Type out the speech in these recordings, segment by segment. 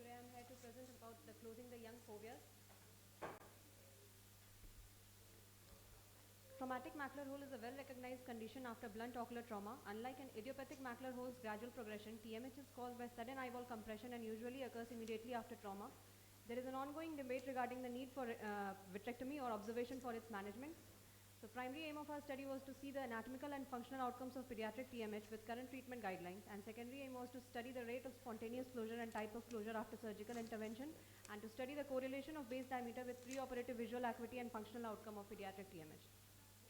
Today I am here to present about the closing the young FOVEAS. Traumatic macular hole is a well-recognized condition after blunt ocular trauma. Unlike an idiopathic macular hole's gradual progression, TMH is caused by sudden eyeball compression and usually occurs immediately after trauma. There is an ongoing debate regarding the need for vitrectomy or observation for its management. The primary aim of our study was to see the anatomical and functional outcomes of pediatric TMH with current treatment guidelines, and secondary aim was to study the rate of spontaneous closure and type of closure after surgical intervention, and to study the correlation of base diameter with preoperative visual acuity and functional outcome of pediatric TMH.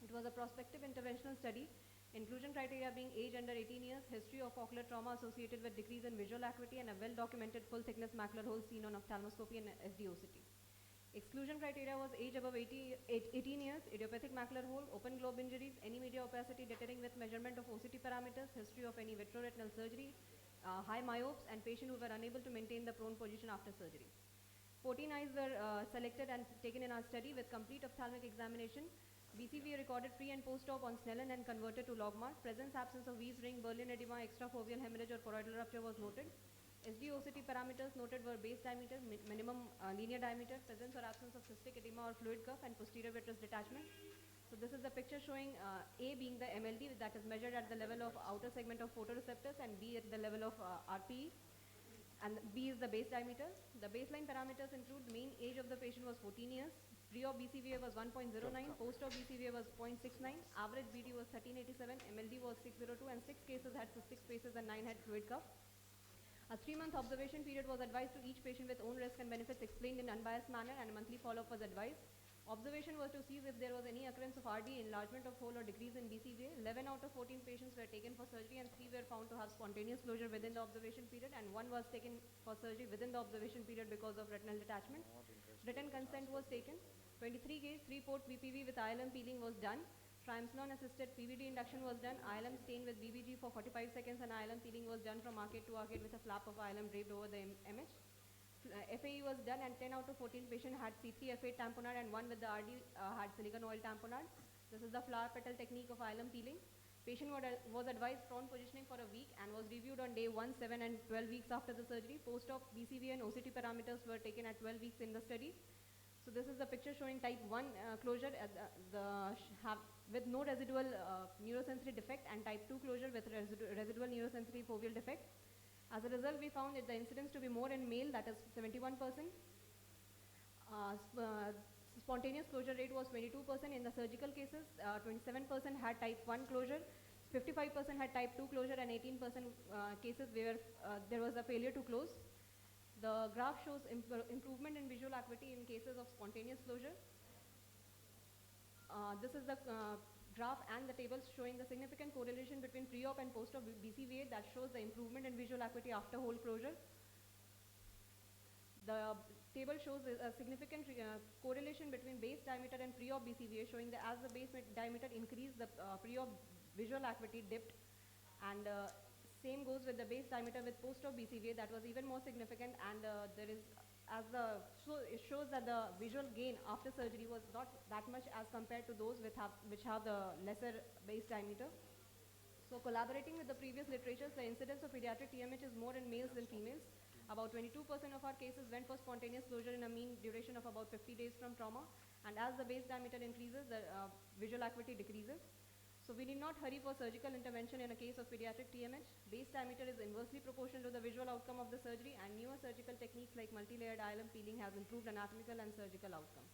It was a prospective interventional study, inclusion criteria being age under 18 years, history of ocular trauma associated with decrease in visual acuity, and a well-documented full-thickness macular hole seen on ophthalmoscopy and FDOCT. Exclusion criteria was age above 18 years, idiopathic macular hole, open globe injuries, any media opacity deterring with measurement of OCT parameters, history of any vitreoretinal surgery, high myopes, and patient who were unable to maintain the prone position after surgery. 14 eyes were selected and taken in our study with complete ophthalmic examination. BCVA recorded pre and post-op on Snellen and converted to logmark. Presence absence of Wies ring, Berlin edema, extrafoveal hemorrhage or choroidal rupture was noted. SDOCT parameters noted were base diameter, minimum linear diameter, presence or absence of cystic edema or fluid cuff, and posterior vitreous detachment. So this is the picture showing A being the MLD that is measured at the level of outer segment of photoreceptors, and B at the level of RPE. And B is the base diameter. The baseline parameters include mean age of the patient was 14 years, pre-op BCVA was 1.09, post-op BCVA was 0.69, average BD was 1387, MLD was 602, and 6 cases had cystic spaces and 9 had fluid cuff. A 3-month observation period was advised to each patient with own risk and benefits explained in unbiased manner, and a monthly follow-up was advised. Observation was to see if there was any occurrence of RD, enlargement of hole or decrease in BCVA. 11 out of 14 patients were taken for surgery and 3 were found to have spontaneous closure within the observation period, and 1 was taken for surgery within the observation period because of retinal detachment. Written consent was taken. 23 gauge 3-port VPV with ILM peeling was done. Triamcinolone assisted PVD induction was done. ILM stain with BBG for 45 seconds, and ILM peeling was done from arcade to arcade with a flap of ILM draped over the MH. FAE was done, and 10 out of 14 patients had C3 F8 tamponade, and 1 with the RD had silicon oil tamponade. This is the flower petal technique of ILM peeling. Patient was advised prone positioning for a week and was reviewed on day 1, 7 and 12 weeks after the surgery. Post-op BCVA and OCT parameters were taken at 12 weeks in the study. So this is the picture showing type 1 closure with no residual neurosensory defect, and type 2 closure with residual neurosensory foveal defect. As a result, we found that the incidence to be more in male, that is 71%. Spontaneous closure rate was 22% in the surgical cases. 27% had type 1 closure, 55% had type 2 closure, and 18% cases where there was a failure to close. The graph shows improvement in visual acuity in cases of spontaneous closure. This is the graph and the tables showing the significant correlation between pre-op and post-op BCVA that shows the improvement in visual acuity after hole closure. The table shows a significant correlation between base diameter and pre-op BCVA, showing that as the base diameter increased, the pre-op visual acuity dipped, and same goes with the base diameter with post-op BCVA, that was even more significant, and it shows that the visual gain after surgery was not that much as compared to those which have the lesser base diameter. So collaborating with the previous literatures, the incidence of pediatric TMH is more in males than females. About 22% of our cases went for spontaneous closure in a mean duration of about 50 days from trauma, and as the base diameter increases, the visual acuity decreases. So we need not hurry for surgical intervention in a case of pediatric TMH. Base diameter is inversely proportional to the visual outcome of the surgery, and newer surgical techniques like multi-layered ILM peeling has improved anatomical and surgical outcome.